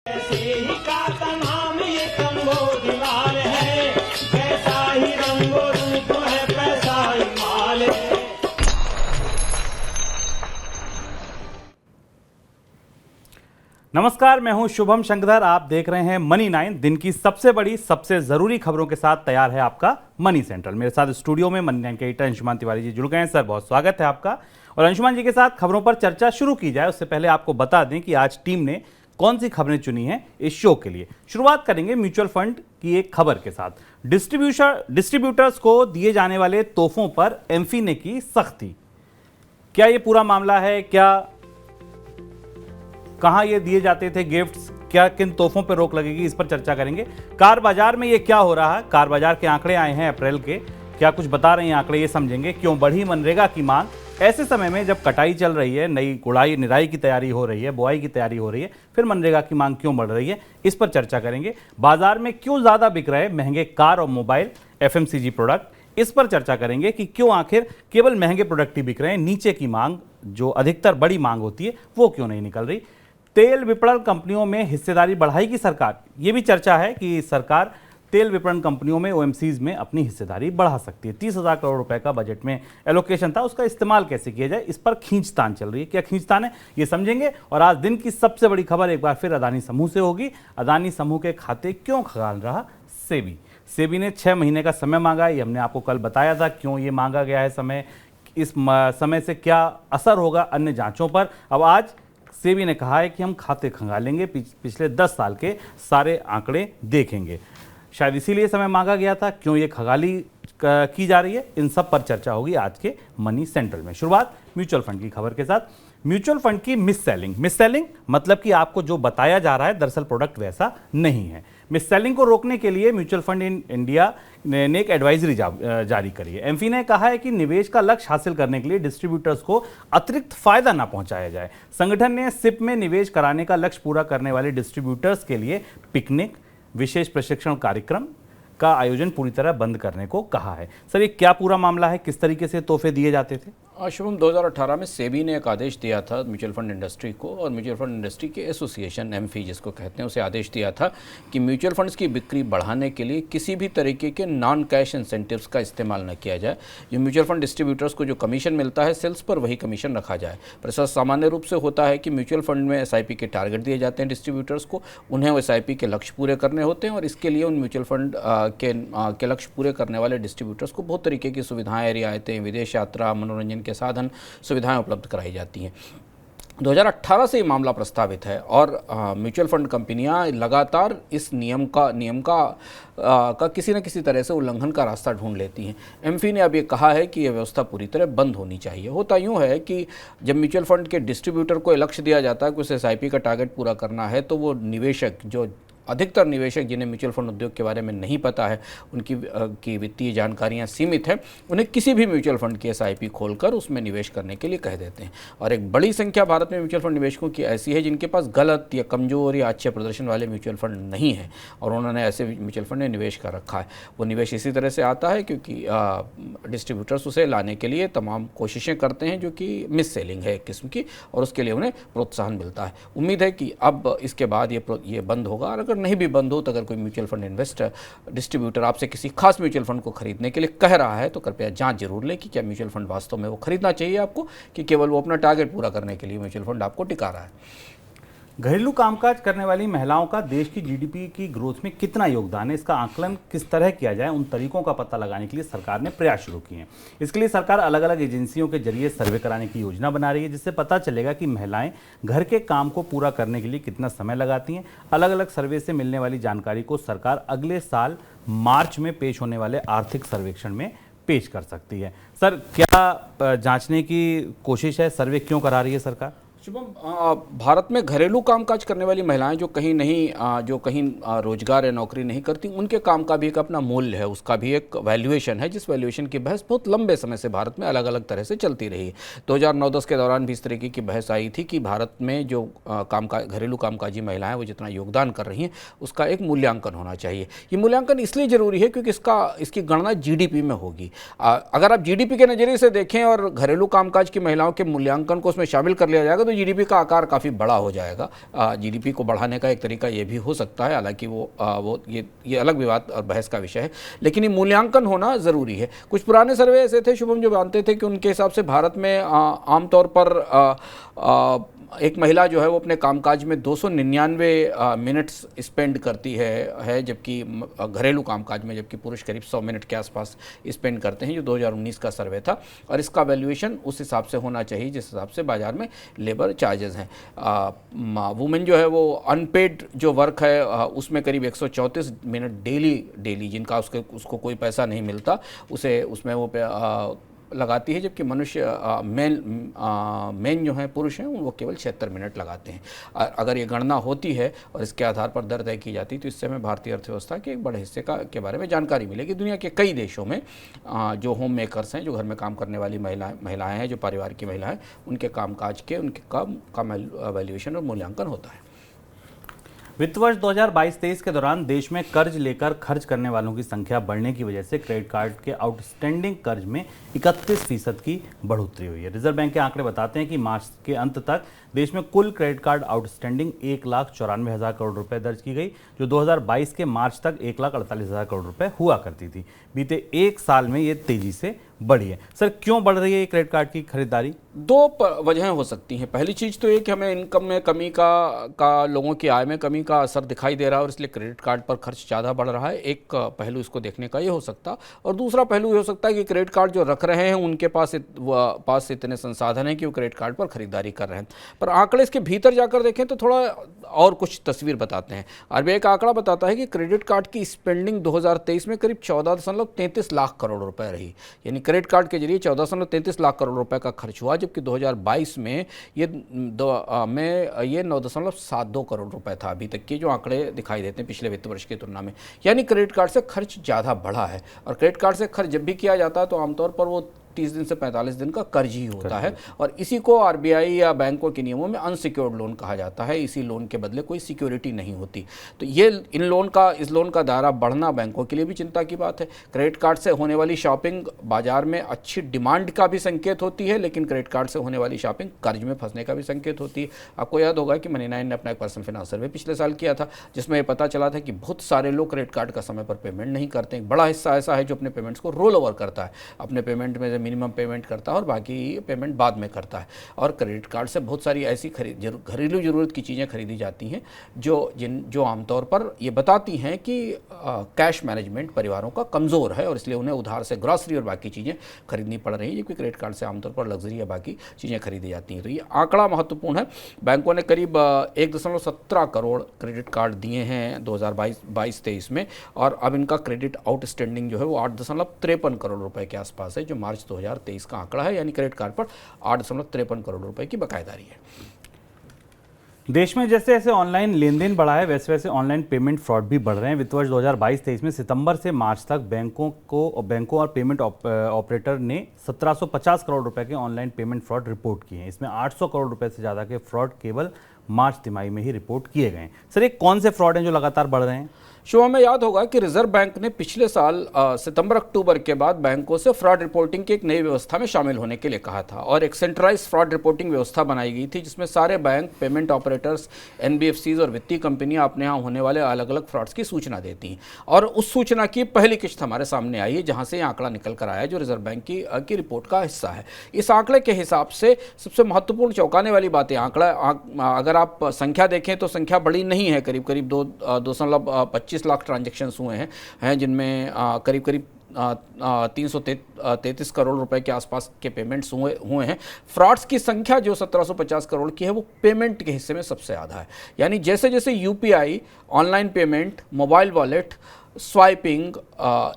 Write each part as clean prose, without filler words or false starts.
ऐसे ही का नाम ये कंगो दीवार है, कैसा ही रंगो रूप है, पैसा ही माल है। नमस्कार, मैं हूं शुभम शंकरधर। आप देख रहे हैं मनी 9। दिन की सबसे बड़ी, सबसे जरूरी खबरों के साथ तैयार है आपका मनी सेंट्रल। मेरे साथ स्टूडियो में मनी 9 के एडिटर अंशुमान तिवारी जी जुड़ गए हैं। सर, बहुत स्वागत है आपका। और अंशुमान जी के साथ खबरों पर चर्चा शुरू की जाए उससे पहले आपको बता दें कि आज टीम ने कौन सी खबरें चुनी हैं इस शो के लिए। शुरुआत करेंगे म्यूचुअल फंड की एक खबर के साथ। डिस्ट्रीब्यूटर्स को दिए जाने वाले तोहफों पर एमफी ने की सख्ती। क्या ये पूरा मामला है? कहां ये दिए जाते थे गिफ्ट्स? क्या किन तोहफों पर रोक लगेगी? इस पर चर्चा करेंगे। कार बाजार में ये क्या हो रहा है? कार बाजार के आंकड़े आए हैं अप्रैल के, क्या कुछ बता रहे हैं आंकड़े, ये समझेंगे। क्यों बढ़ी मनरेगा की मांग ऐसे समय में जब कटाई चल रही है, नई गुड़ाई निराई की तैयारी हो रही है, बुआई की तैयारी हो रही है, फिर मनरेगा की मांग क्यों बढ़ रही है, इस पर चर्चा करेंगे। बाजार में क्यों ज्यादा बिक रहे महंगे कार और मोबाइल एफएमसीजी प्रोडक्ट, इस पर चर्चा करेंगे कि क्यों आखिर केवल महंगे प्रोडक्ट ही बिक रहे हैं, नीचे की मांग जो अधिकतर बड़ी मांग होती है वो क्यों नहीं निकल रही। तेल विपणन कंपनियों में हिस्सेदारी बढ़ाएगी सरकार, ये भी चर्चा है कि सरकार तेल विपणन कंपनियों में ओएमसीज में अपनी हिस्सेदारी बढ़ा सकती है। 30,000 करोड़ रुपए का बजट में एलोकेशन था, उसका इस्तेमाल कैसे किया जाए, इस पर खींचतान चल रही है। क्या खींचतान है, ये समझेंगे। और आज दिन की सबसे बड़ी खबर एक बार फिर अदानी समूह से होगी। अदानी समूह के खाते क्यों खंगाल रहा सेबी ने 6 महीने का समय मांगा। ये हमने आपको कल बताया था क्यों ये मांगा गया है समय। इस समय से क्या असर होगा अन्य जांचों पर। अब आज सेबी ने कहा है कि हम खाते खंगालेंगे, पिछले 10 साल के सारे आंकड़े देखेंगे। शायद इसीलिए समय मांगा गया था। क्यों ये खंगाली की जा रही है, इन सब पर चर्चा होगी आज के मनी सेंट्रल में। शुरुआत म्यूचुअल फंड की खबर के साथ। म्यूचुअल फंड की मिस सेलिंग मतलब कि आपको जो बताया जा रहा है दरअसल प्रोडक्ट वैसा नहीं है। मिस सेलिंग को रोकने के लिए म्यूचुअल फंड इन इंडिया ने एक एडवाइजरी जारी करी है। एमफी ने कहा है कि निवेश का लक्ष्य हासिल करने के लिए डिस्ट्रीब्यूटर्स को अतिरिक्त फायदा ना पहुंचाया जाए। संगठन ने सिप में निवेश कराने का लक्ष्य पूरा करने वाले डिस्ट्रीब्यूटर्स के लिए पिकनिक, विशेष प्रशिक्षण कार्यक्रम का आयोजन पूरी तरह बंद करने को कहा है। सर, ये क्या पूरा मामला है? किस तरीके से तोहफे दिए जाते थे? शुभम, 2018 में सेबी ने एक आदेश दिया था म्यूचुअल फंड इंडस्ट्री को, और म्यूचुअल फंड इंडस्ट्री के एसोसिएशन एमफी जिसको कहते हैं, उसे आदेश दिया था कि म्यूचुअल फंड्स की बिक्री बढ़ाने के लिए किसी भी तरीके के नॉन कैश इंसेंटिव्स का इस्तेमाल न किया जाए। जो म्यूचुअल फंड डिस्ट्रीब्यूटर्स को जो कमीशन मिलता है सेल्स पर, वही कमीशन रखा जाए। पर ऐसा सामान्य रूप से होता है कि म्यूचुअल फंड में एसआईपी के टारगेट दिए जाते हैं डिस्ट्रीब्यूटर्स को, उन्हें एसआईपी के लक्ष्य पूरे करने होते हैं, और इसके लिए उन म्यूचुअल फंड के लक्ष्य पूरे करने वाले डिस्ट्रीब्यूटर्स को बहुत तरीके की सुविधाएँ, रियायतें, विदेश यात्रा, मनोरंजन के साधन, सुविधाएं उपलब्ध कराई जाती हैं। 2018 से ये मामला प्रस्तावित है, और म्यूचुअल फंड कंपनियां लगातार इस नियम का किसी न किसी तरह से उल्लंघन का रास्ता ढूंढ लेती हैं। एमफी ने अब ये कहा है कि यह व्यवस्था पूरी तरह बंद होनी चाहिए। होता यूँ है कि जब म्यूचुअल फंड के डिस्ट्रीब्यूटर को लक्ष्य दिया जाता है कि उसे एसआईपी का टारगेट पूरा करना है, तो वो निवेशक, जो अधिकतर निवेशक जिन्हें म्यूचुअल फंड उद्योग के बारे में नहीं पता है, उनकी वित्तीय जानकारियां सीमित हैं, उन्हें किसी भी म्यूचुअल फंड की एसआईपी खोलकर उसमें निवेश करने के लिए कह देते हैं। और एक बड़ी संख्या भारत में म्यूचुअल फंड निवेशकों की ऐसी है जिनके पास गलत या कमजोर या अच्छे प्रदर्शन वाले म्यूचुअल फंड नहीं है, और उन्होंने ऐसे म्यूचुअल फंड में निवेश कर रखा है। वो निवेश इसी तरह से आता है क्योंकि डिस्ट्रीब्यूटर्स उसे लाने के लिए तमाम कोशिशें करते हैं, जो कि मिस सेलिंग है एक किस्म की, और उसके लिए उन्हें प्रोत्साहन मिलता है। उम्मीद है कि अब इसके बाद ये बंद होगा। और नहीं भी बंद हो तो अगर कोई म्यूचुअल फंड इन्वेस्टर, डिस्ट्रीब्यूटर आपसे किसी खास म्यूचुअल फंड को खरीदने के लिए कह रहा है, तो कृपया जांच जरूर लें कि क्या म्यूचुअल फंड वास्तव में वो खरीदना चाहिए आपको, कि केवल वो अपना टारगेट पूरा करने के लिए म्यूचुअल फंड आपको टिका रहा है। घरेलू कामकाज करने वाली महिलाओं का देश की जीडीपी की ग्रोथ में कितना योगदान है, इसका आकलन किस तरह किया जाए, उन तरीकों का पता लगाने के लिए सरकार ने प्रयास शुरू किए हैं। इसके लिए सरकार अलग अलग एजेंसियों के जरिए सर्वे कराने की योजना बना रही है, जिससे पता चलेगा कि महिलाएं घर के काम को पूरा करने के लिए कितना समय लगाती हैं। अलग अलग सर्वे से मिलने वाली जानकारी को सरकार अगले साल मार्च में पेश होने वाले आर्थिक सर्वेक्षण में पेश कर सकती है। सर, क्या जांचने की कोशिश है? सर्वे क्यों करा रही है सरकार? शुभम, भारत में घरेलू कामकाज करने वाली महिलाएं जो कहीं रोजगार या नौकरी नहीं करती, उनके काम का भी एक अपना मूल्य है, उसका भी एक वैल्यूएशन है, जिस वैल्यूएशन की बहस बहुत लंबे समय से भारत में अलग अलग तरह से चलती रही है। 2009-10 के दौरान भी इस तरीके की बहस आई थी कि भारत में जो घरेलू कामकाजी महिलाएं वो जितना योगदान कर रही हैं, उसका एक मूल्यांकन होना चाहिए। ये मूल्यांकन इसलिए जरूरी है क्योंकि इसकी गणना जीडीपी में होगी। अगर आप जीडीपी के नज़रिए से देखें और घरेलू कामकाज की महिलाओं के मूल्यांकन को उसमें शामिल कर लिया जाएगा तो जीडीपी का आकार काफ़ी बड़ा हो जाएगा। जीडीपी को बढ़ाने का एक तरीका ये भी हो सकता है, हालांकि वो ये अलग विवाद और बहस का विषय है, लेकिन ये मूल्यांकन होना ज़रूरी है। कुछ पुराने सर्वे ऐसे थे शुभम जो मानते थे कि उनके हिसाब से भारत में आमतौर पर एक महिला जो है वो अपने कामकाज में 299 मिनट्स स्पेंड करती है, जबकि घरेलू कामकाज में, जबकि पुरुष करीब 100 मिनट के आसपास स्पेंड करते हैं, जो 2019 का सर्वे था। और इसका वैल्यूएशन उस हिसाब से होना चाहिए जिस हिसाब से बाजार में लेबर चार्जेस हैं। वुमेन जो है वो अनपेड जो वर्क है उसमें करीब 134 मिनट डेली जिनका उसको कोई पैसा नहीं मिलता उसे उसमें वो लगाती है, जबकि मनुष्य मेन जो हैं पुरुष हैं वो केवल 76 मिनट लगाते हैं। अगर ये गणना होती है और इसके आधार पर दर तय की जाती तो इससे हमें भारतीय अर्थव्यवस्था के एक बड़े हिस्से के बारे में जानकारी मिलेगी। दुनिया के कई देशों में जो होम मेकर्स हैं, जो घर में काम करने वाली महिलाएं हैं, जो परिवार की महिलाएं, उनके कामकाज के उनके काम का वैल्यूएशन और मूल्यांकन होता है। वित्त वर्ष 2022-23 के दौरान देश में कर्ज लेकर खर्च करने वालों की संख्या बढ़ने की वजह से क्रेडिट कार्ड के आउटस्टैंडिंग कर्ज में 31% की बढ़ोतरी हुई है। रिजर्व बैंक के आंकड़े बताते हैं कि मार्च के अंत तक देश में कुल क्रेडिट कार्ड आउटस्टैंडिंग 1,94,000 करोड़ रुपए दर्ज की गई, जो 2022 के मार्च तक 1,48,000 करोड़ रुपए हुआ करती थी। बीते एक साल में ये तेजी से बढ़ी है। सर, क्यों बढ़ रही है ये क्रेडिट कार्ड की खरीदारी? दो वजहें हो सकती हैं। पहली चीज़ तो ये कि हमें इनकम में कमी का लोगों की आय में कमी का असर दिखाई दे रहा है और इसलिए क्रेडिट कार्ड पर खर्च ज़्यादा बढ़ रहा है। एक पहलू इसको देखने का ये हो सकता, और दूसरा पहलू ये हो सकता है कि क्रेडिट कार्ड जो रख रहे हैं उनके पास इतने संसाधन हैं कि वो क्रेडिट कार्ड पर खरीदारी कर रहे हैं। पर आंकड़े इसके भीतर जाकर देखें तो थोड़ा और कुछ तस्वीर बताते हैं। आरबीआई का आंकड़ा बताता है कि क्रेडिट कार्ड की स्पेंडिंग 2023 में करीब 14.33 लाख करोड़ रुपए रही, यानी क्रेडिट कार्ड के जरिए 14.33 लाख करोड़ रुपए का खर्च हुआ, जबकि 2022 में ये 9.72 करोड़ रुपए था। अभी तक के जो आंकड़े दिखाई देते हैं पिछले वित्त वर्ष की तुलना में, यानी क्रेडिट कार्ड से खर्च ज़्यादा बढ़ा है। और क्रेडिट कार्ड से खर्च जब भी किया जाता है तो आमतौर पर वो 30 दिन से 45 दिन का कर्ज ही होता है, और इसी को आरबीआई या बैंकों के नियमों में अनसिक्योर्ड लोन कहा जाता है। इसी लोन के बदले कोई सिक्योरिटी नहीं होती। तो ये इस लोन का दायरा बढ़ना बैंकों के लिए भी चिंता की बात है। क्रेडिट कार्ड से होने वाली शॉपिंग बाजार में अच्छी डिमांड का भी संकेत होती है, लेकिन क्रेडिट कार्ड से होने वाली शॉपिंग कर्ज में फंसने का भी संकेत होती है। आपको याद होगा कि मनी 9 ने अपना एक पर्सनल फाइनेंस सर्वे पिछले साल किया था, जिसमें पता चला था कि बहुत सारे लोग क्रेडिट कार्ड का समय पर पेमेंट नहीं करते। एक बड़ा हिस्सा ऐसा है जो अपने पेमेंट्स को रोल ओवर करता है, अपने पेमेंट में मिनिमम पेमेंट करता है और बाकी पेमेंट बाद में करता है। और क्रेडिट कार्ड से बहुत सारी ऐसी घरेलू जरूरत की चीज़ें खरीदी जाती हैं जो आमतौर पर ये बताती हैं कि कैश मैनेजमेंट परिवारों का कमज़ोर है और इसलिए उन्हें उधार से ग्रॉसरी और बाकी चीज़ें खरीदनी पड़ रही हैं, जबकि क्रेडिट कार्ड से आमतौर पर लग्जरी या बाकी चीज़ें खरीदी जाती हैं। तो ये आंकड़ा महत्वपूर्ण है। बैंकों ने करीब 1.17 करोड़ क्रेडिट कार्ड दिए हैं 2022-23 में, और अब इनका क्रेडिट आउटस्टैंडिंग जो है वो 8.53 करोड़ रुपए के आसपास है, जो मार्च 2023 का आंकड़ा है। यानी क्रेडिट कार्ड पर 8.53 करोड़ रुपए की बकायदारी है। देश में जैसे जैसे ऑनलाइन लेन देन बढ़ा है वैसे वैसे ऑनलाइन पेमेंट फ्रॉड भी बढ़ रहे हैं। वित्त वर्ष 2022-23 में सितंबर से मार्च तक बैंकों और पेमेंट ऑपरेटर ने 1750 करोड़ रुपए के ऑनलाइन पेमेंट फ्रॉड रिपोर्ट किए हैं। इसमें 800 करोड़ रुपए से ज़्यादा के फ्रॉड केवल मार्च तिमाही में ही रिपोर्ट किए गए हैं। सर, ये कौन से फ्रॉड हैं जो लगातार बढ़ रहे हैं? शुभम, में याद होगा कि रिजर्व बैंक ने पिछले साल सितंबर अक्टूबर के बाद बैंकों से फ्रॉड रिपोर्टिंग की एक नई व्यवस्था में शामिल होने के लिए कहा था, और एक सेंट्रलाइज फ्रॉड रिपोर्टिंग व्यवस्था बनाई गई थी जिसमें सारे बैंक, पेमेंट ऑपरेटर्स, एनबीएफसीज और वित्तीय कंपनियां अपने यहाँ होने वाले अलग अलग फ्रॉड्स की सूचना देती हैं। और उस सूचना की पहली किश्त हमारे सामने आई है, जहाँ से ये आंकड़ा निकल कर आया जो रिजर्व बैंक की रिपोर्ट का हिस्सा है। इस आंकड़े के हिसाब से सबसे महत्वपूर्ण चौंकाने वाली बात है, अगर आप संख्या देखें तो संख्या बड़ी नहीं है, करीब 2.25 लाख ट्रांजेक्शन हुए हैं जिनमें करीब 333 करोड़ रुपए के आसपास के पेमेंट्स हुए हैं। फ्रॉड्स की संख्या जो 1750 करोड़ की है वो पेमेंट के हिस्से में सबसे ज़्यादा है। यानी जैसे जैसे UPI, online payment, mobile wallet, swiping,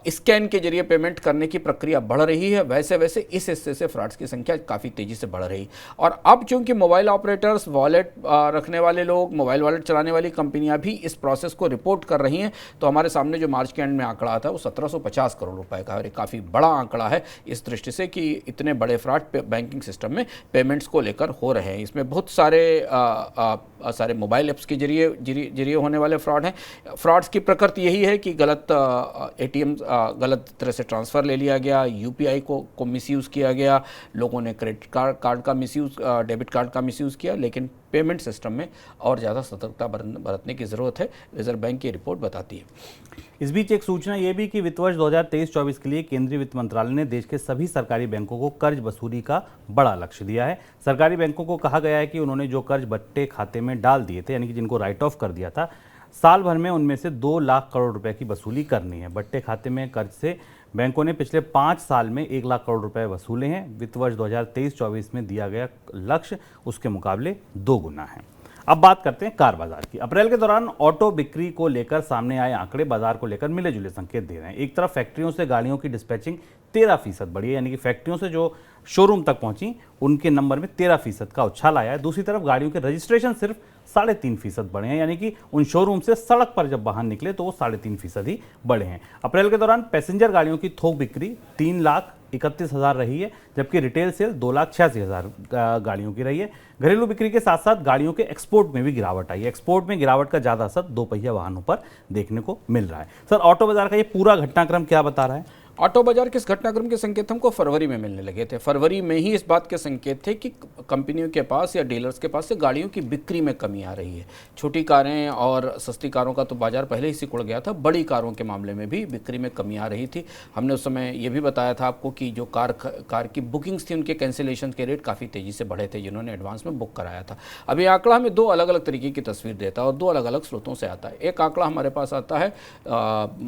scan के जरिए पेमेंट करने की प्रक्रिया बढ़ रही है, वैसे वैसे इस हिस्से से फ्रॉड्स की संख्या काफ़ी तेज़ी से बढ़ रही है। और अब चूंकि मोबाइल ऑपरेटर्स, वॉलेट रखने वाले लोग, मोबाइल वॉलेट चलाने वाली कंपनियां भी इस प्रोसेस को रिपोर्ट कर रही हैं, तो हमारे सामने जो मार्च के एंड में आंकड़ा आता है वो 1750 करोड़ रुपए का है, और ये काफ़ी बड़ा आंकड़ा है इस दृष्टि से कि इतने बड़े फ्रॉड बैंकिंग सिस्टम में पेमेंट्स को लेकर हो रहे हैं। इसमें बहुत सारे मोबाइल ऐप्स के जरिए होने वाले फ्रॉड हैं। फ्रॉड्स की प्रकृति यही है कि गलत एटीएम गलत तरह से ट्रांसफ़र ले लिया गया, यूपीआई को मिसयूज़ किया गया, लोगों ने क्रेडिट कार्ड का मिसयूज़, डेबिट कार्ड का मिसयूज़ किया। लेकिन पेमेंट सिस्टम में और ज़्यादा सतर्कता बरतने की ज़रूरत है, रिजर्व बैंक की रिपोर्ट बताती है। इस बीच एक सूचना ये भी कि वित्त वर्ष 2023-24 के लिए केंद्रीय वित्त मंत्रालय ने देश के सभी सरकारी बैंकों को कर्ज वसूली का बड़ा लक्ष्य दिया है। सरकारी बैंकों को कहा गया है कि उन्होंने जो कर्ज बट्टे खाते में डाल दिए थे, यानी कि जिनको राइट ऑफ कर दिया था, साल भर में उनमें से 2 लाख करोड़ रुपए की वसूली करनी है। बट्टे खाते में कर्ज से बैंकों ने पिछले 5 साल में 1 लाख करोड़ रुपए वसूले हैं। वित्त वर्ष 2023-24 में दिया गया लक्ष्य उसके मुकाबले 2 गुना है। अब बात करते हैं कार बाजार की। अप्रैल के दौरान ऑटो बिक्री को लेकर सामने आए आंकड़े बाजार को लेकर मिले जुले संकेत दे रहे हैं। एक तरफ फैक्ट्रियों से गाड़ियों की डिस्पैचिंग 13% बढ़ी है, यानी कि फैक्ट्रियों से जो शोरूम तक पहुंची उनके नंबर में 13% का उछाल आया है। दूसरी तरफ गाड़ियों के रजिस्ट्रेशन सिर्फ 3.5% बढ़े हैं, यानी कि उन शोरूम से सड़क पर जब वाहन निकले तो वो 3.5% ही बढ़े हैं। अप्रैल के दौरान पैसेंजर गाड़ियों की थोक बिक्री 3,31,000 रही है, जबकि रिटेल सेल 2,86,000 गाड़ियों की रही है। घरेलू बिक्री के साथ साथ गाड़ियों के एक्सपोर्ट में भी गिरावट आई है। एक्सपोर्ट में गिरावट का ज़्यादा असर 2 पहिया वाहनों पर देखने को मिल रहा है। सर, ऑटो बाजार का ये पूरा घटनाक्रम क्या बता रहा है? ऑटो बाजार के इस घटनाक्रम के संकेत हमको फरवरी में मिलने लगे थे। फरवरी में ही इस बात के संकेत थे कि कंपनियों के पास या डीलर्स के पास से गाड़ियों की बिक्री में कमी आ रही है। छोटी कारें और सस्ती कारों का तो बाजार पहले ही सिकुड़ गया था, बड़ी कारों के मामले में भी बिक्री में कमी आ रही थी। हमने उस समय ये भी बताया था आपको कि जो कार की बुकिंग्स थी उनके कैंसिलेशन के रेट काफ़ी तेज़ी से बढ़े थे, जिन्होंने एडवांस में बुक कराया था। अब ये आंकड़ा हमें 2 अलग अलग तरीके की तस्वीर देता है और 2 अलग अलग स्रोतों से आता है। एक आंकड़ा हमारे पास आता है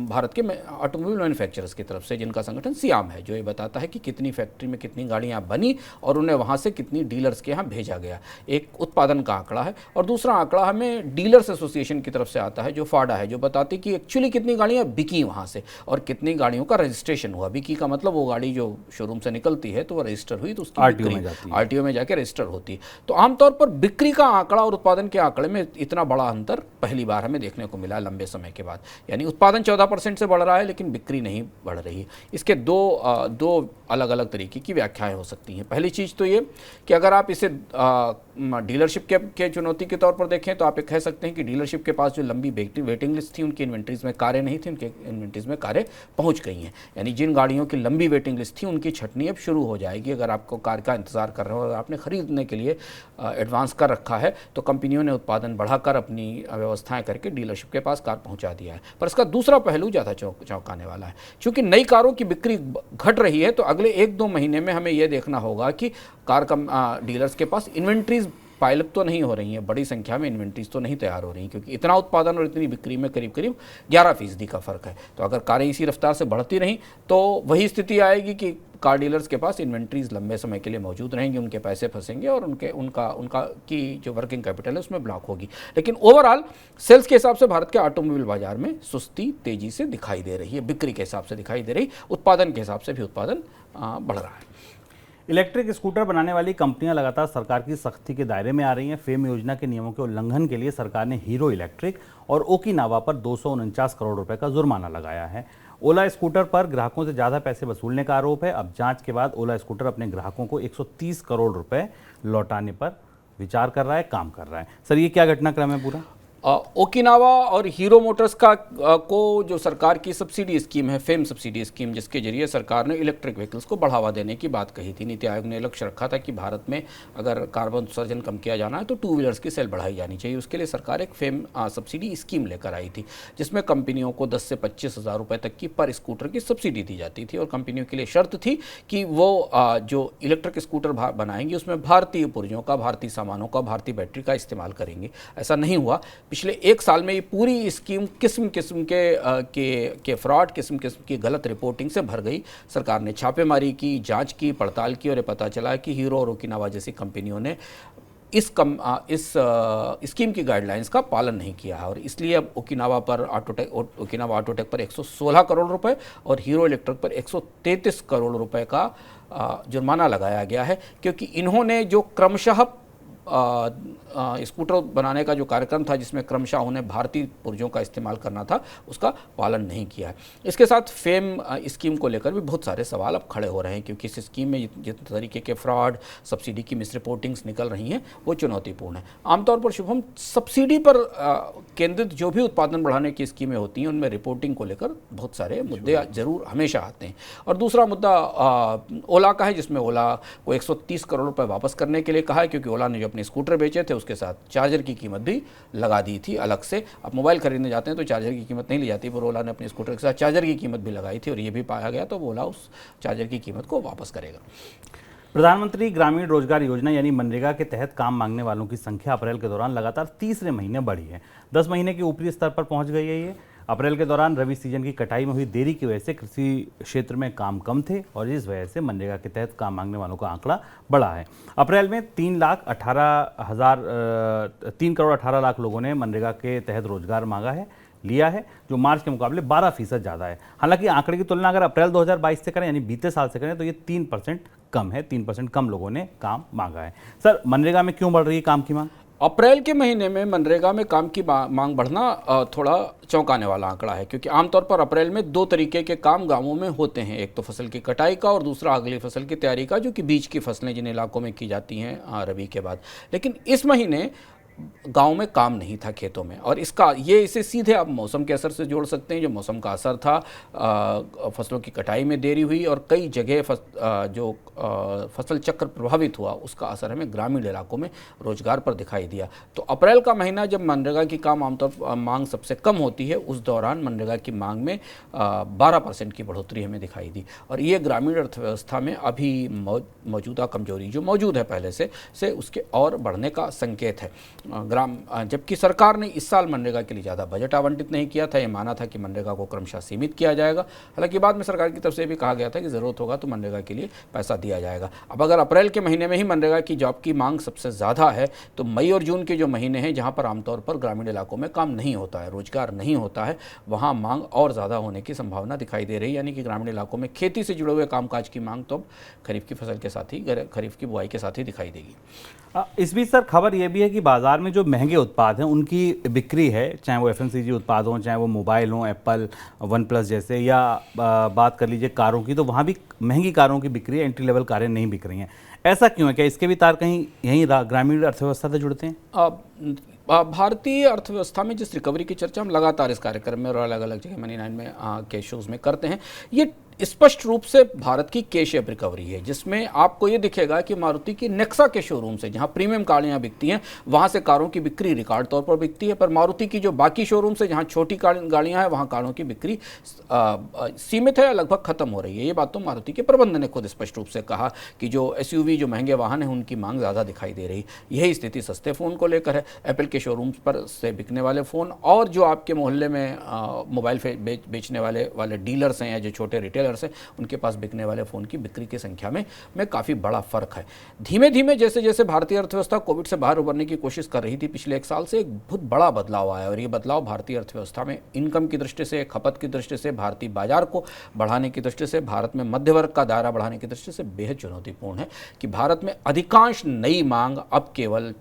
भारत के ऑटोमोबाइल मैन्युफैक्चरर्स की तरफ से, जिनका संगठन सियाम है, जो ये बताता है कि कितनी फैक्ट्री में कितनी गाड़ियां बनी और उन्हें वहां से कितनी डीलर्स के यहाँ भेजा गया। एक उत्पादन का आंकड़ा है और दूसरा आंकड़ा हमें डीलर्स एसोसिएशन की तरफ से आता है, जो फाडा है, जो बताती है कि एक्चुअली कितनी गाड़ियां बिकी वहां से और कितनी गाड़ियों का रजिस्ट्रेशन हुआ। बिकी का मतलब वो गाड़ी जो शोरूम से निकलती है तो वो रजिस्टर हुई तो उसकी आरटीओ में जाके रजिस्टर होती है। तो आमतौर पर बिक्री का आंकड़ा और उत्पादन के आंकड़े में इतना बड़ा अंतर पहली बार हमें देखने को मिला लंबे समय के बाद। यानी उत्पादन 14% से बढ़ रहा है लेकिन बिक्री नहीं बढ़ रही है। इसके दो अलग अलग तरीके की व्याख्याएं हो सकती हैं। पहली चीज़ तो ये कि अगर आप इसे डीलरशिप के चुनौती के तौर पर देखें तो आप ये कह सकते हैं कि डीलरशिप के पास जो लंबी वेटिंग लिस्ट थी, उनकी इन्वेंट्रीज में कारें नहीं थी, उनके इन्वेंट्रीज में कारें पहुंच गई हैं। यानी जिन गाड़ियों की लंबी वेटिंग लिस्ट थी उनकी छंटनी अब शुरू हो जाएगी। अगर आपको कार का इंतजार कर रहे हो और आपने खरीदने के लिए एडवांस कर रखा है तो कंपनियों ने उत्पादन बढ़ाकर अपनी व्यवस्थाएं करके डीलरशिप के पास कार पहुंचा दिया है। पर इसका दूसरा पहलू ज़्यादा चौंकाने वाला है। चूंकि नई कारों की बिक्री घट रही है तो अगले 1-2 महीने में हमें यह देखना होगा कि कार डीलर्स के पास इन्वेंट्रीज पाइलअप तो नहीं हो रही है, बड़ी संख्या में इन्वेंट्रीज तो नहीं तैयार हो रही हैं, क्योंकि इतना उत्पादन और इतनी बिक्री में करीब करीब 11% का फर्क है। तो अगर कारें इसी रफ्तार से बढ़ती रहीं तो वही स्थिति आएगी कि कार डीलर्स के पास इन्वेंट्रीज लंबे समय के लिए मौजूद रहेंगी, उनके पैसे फंसेंगे और उनका की जो वर्किंग कैपिटल है उसमें ब्लॉक होगी। लेकिन ओवरऑल सेल्स के हिसाब से भारत के ऑटोमोबाइल बाजार में सुस्ती तेजी से दिखाई दे रही है, बिक्री के हिसाब से दिखाई दे रही, उत्पादन के हिसाब से भी उत्पादन बढ़ रहा है। इलेक्ट्रिक स्कूटर बनाने वाली कंपनियां लगातार सरकार की सख्ती के दायरे में आ रही हैं। फेम योजना के नियमों के उल्लंघन के लिए सरकार ने हीरो इलेक्ट्रिक और ओकिनावा पर 249 करोड़ रुपए का जुर्माना लगाया है। ओला स्कूटर पर ग्राहकों से ज़्यादा पैसे वसूलने का आरोप है। अब जांच के बाद ओला स्कूटर अपने ग्राहकों को 130 करोड़ रुपए लौटाने पर विचार कर रहा है, काम कर रहा है। सर, ये क्या घटनाक्रम है पूरा? ओकिनावा और हीरो मोटर्स को जो सरकार की सब्सिडी स्कीम है, फेम सब्सिडी स्कीम, जिसके जरिए सरकार ने इलेक्ट्रिक व्हीकल्स को बढ़ावा देने की बात कही थी। नीति आयोग ने लक्ष्य रखा था कि भारत में अगर कार्बन उत्सर्जन कम किया जाना है तो 2 व्हीलर्स की सेल बढ़ाई जानी चाहिए। उसके लिए सरकार एक फेम सब्सिडी स्कीम लेकर आई थी, जिसमें कंपनियों को 10 से 25 हज़ार रुपये तक की पर स्कूटर की सब्सिडी दी जाती थी और कंपनियों के लिए शर्त थी कि वो जो इलेक्ट्रिक स्कूटर बनाएंगी उसमें भारतीय पुर्जों का, भारतीय सामानों का, भारतीय बैटरी का इस्तेमाल करेंगे। ऐसा नहीं हुआ। पिछले 1 साल में ये पूरी स्कीम किस्म किस्म के फ्रॉड, किस्म किस्म की गलत रिपोर्टिंग से भर गई। सरकार ने छापेमारी की, जांच की, पड़ताल की और ये पता चला कि हीरो और ओकिनावा जैसी कंपनियों ने इस स्कीम की गाइडलाइंस का पालन नहीं किया है और इसलिए अब ओकिनावा ऑटोटेक पर 116 करोड़ रुपए और हीरो इलेक्ट्रिक पर 133 करोड़ रुपए का जुर्माना लगाया गया है, क्योंकि इन्होंने जो क्रमशः स्कूटर बनाने का जो कार्यक्रम था जिसमें क्रमशः उन्हें भारतीय पुर्जों का इस्तेमाल करना था, उसका पालन नहीं किया है। इसके साथ फेम स्कीम को लेकर भी बहुत सारे सवाल अब खड़े हो रहे हैं, क्योंकि इस स्कीम में जिस तरीके के फ्रॉड, सब्सिडी की मिस रिपोर्टिंग्स निकल रही हैं वो चुनौतीपूर्ण है। आमतौर पर शुभम, सब्सिडी पर केंद्रित जो भी उत्पादन बढ़ाने की स्कीमें होती हैं उनमें रिपोर्टिंग को लेकर बहुत सारे मुद्दे जरूर हमेशा आते हैं। और दूसरा मुद्दा ओला का है, जिसमें ओला को 130 करोड़ रुपए वापस करने के लिए कहा है, क्योंकि ओला ने जो अपने स्कूटर बेचे थे उसके साथ चार्जर की कीमत भी लगा दी थी अलग से। आप मोबाइल खरीदने जाते हैं तो चार्जर की कीमत नहीं ली जाती, पर ओला ने अपने स्कूटर के साथ चार्जर की कीमत भी लगाई थी और ये भी पाया गया, तो ओला उस चार्जर की कीमत को वापस करेगा। प्रधानमंत्री ग्रामीण रोजगार योजना यानी मनरेगा के तहत काम मांगने वालों की संख्या अप्रैल के दौरान लगातार तीसरे महीने बढ़ी है। 10 महीने के ऊपरी स्तर पर पहुंच गई है। ये अप्रैल के दौरान रबी सीजन की कटाई में हुई देरी की वजह से कृषि क्षेत्र में काम कम थे और इस वजह से मनरेगा के तहत काम मांगने वालों का आंकड़ा बढ़ा है। अप्रैल में 3 करोड़ 18 लाख लोगों ने मनरेगा के तहत रोजगार मांगा है, लिया है, जो मार्च के मुकाबले 12% ज़्यादा है। हालांकि आंकड़े की तुलना अगर अप्रैल 2022 से करें यानी बीते साल से करें तो ये 3% कम है। 3% कम लोगों ने काम मांगा है। सर, मनरेगा में क्यों बढ़ रही है काम की मांग? अप्रैल के महीने में मनरेगा में काम की मांग बढ़ना थोड़ा चौंकाने वाला आंकड़ा है, क्योंकि आमतौर पर अप्रैल में 2 तरीके के काम गांवों में होते हैं। एक तो फसल की कटाई का और दूसरा अगली फसल की तैयारी का, जो कि बीज की फसलें जिन इलाकों में की जाती हैं रबी के बाद। लेकिन इस महीने गांव में काम नहीं था खेतों में, और इसे सीधे आप मौसम के असर से जोड़ सकते हैं। जो मौसम का असर था, फसलों की कटाई में देरी हुई और कई जगह फसल चक्र प्रभावित हुआ, उसका असर हमें ग्रामीण इलाकों में रोजगार पर दिखाई दिया। तो अप्रैल का महीना जब मनरेगा की मांग सबसे कम होती है, उस दौरान मनरेगा की मांग में 12% की बढ़ोतरी हमें दिखाई दी। और ये ग्रामीण अर्थव्यवस्था में अभी मौजूदा कमजोरी जो मौजूद है पहले से उसके और बढ़ने का संकेत है। जबकि सरकार ने इस साल मनरेगा के लिए ज़्यादा बजट आवंटित नहीं किया था। ये माना था कि मनरेगा को क्रमशः सीमित किया जाएगा। हालांकि बाद में सरकार की तरफ से भी कहा गया था कि ज़रूरत होगा तो मनरेगा के लिए पैसा दिया जाएगा। अब अगर अप्रैल के महीने में ही मनरेगा की जॉब की मांग सबसे ज़्यादा है, तो मई और जून के जो महीने हैं जहाँ पर आमतौर पर ग्रामीण इलाकों में काम नहीं होता है, रोजगार नहीं होता है, वहाँ मांग और ज़्यादा होने की संभावना दिखाई दे रही है। यानी कि ग्रामीण इलाकों में खेती से जुड़े हुए कामकाज की मांग तो अब खरीफ की फसल के साथ ही, खरीफ की बुआई के साथ ही दिखाई देगी। इस बीच सर, खबर यह भी है कि बाजार में जो महंगे उत्पाद हैं उनकी बिक्री है, चाहे वो FMCG उत्पाद हों, चाहे वो मोबाइल हों, एप्पल, वन प्लस जैसे, या बात कर लीजिए कारों की, तो वहाँ भी महंगी कारों की बिक्री है, एंट्री लेवल कारें नहीं बिक रही हैं। ऐसा क्यों है? क्या इसके भी तार कहीं यहीं ग्रामीण अर्थव्यवस्था से जुड़ते हैं? भारतीय अर्थव्यवस्था में जिस रिकवरी की चर्चा हम लगातार इस कार्यक्रम में और अलग अलग जगह मनी 9 में के शोज में करते हैं, ये स्पष्ट रूप से भारत की के शेप रिकवरी है, जिसमें आपको ये दिखेगा कि मारुति की नेक्सा के शोरूम से, जहां प्रीमियम गाड़ियां बिकती हैं, वहां से कारों की बिक्री रिकॉर्ड तौर पर बिकती है। पर मारुति की जो बाकी शोरूम से, जहां छोटी गाड़ियां हैं, वहां कारों की बिक्री सीमित है या लगभग खत्म हो रही है। ये बात तो मारुति के प्रबंधन ने खुद स्पष्ट रूप से कहा कि जो SUV, जो महंगे वाहन हैं, उनकी मांग ज़्यादा दिखाई दे रही। यही स्थिति सस्ते फ़ोन को लेकर है। एप्पल के शोरूम्स पर से बिकने वाले फ़ोन और जो आपके मोहल्ले में मोबाइल बेचने वाले डीलर्स हैं या जो छोटे रिटेलर्स हैं, उनके पास बिकने वाले फ़ोन की बिक्री की संख्या में काफ़ी बड़ा फ़र्क है। धीमे धीमे जैसे जैसे भारतीय अर्थव्यवस्था कोविड से बाहर उभरने की कोशिश कर रही थी पिछले 1 साल से, एक बहुत बड़ा बदलाव आया, और ये बदलाव भारतीय अर्थव्यवस्था में इनकम की दृष्टि से, खपत की दृष्टि से, भारतीय बाजार को बढ़ाने की दृष्टि से, भारत में मध्य वर्ग का दायरा बढ़ाने की दृष्टि से बेहद चुनौतीपूर्ण है कि भारत में अधिकांश नई मांग अब केवल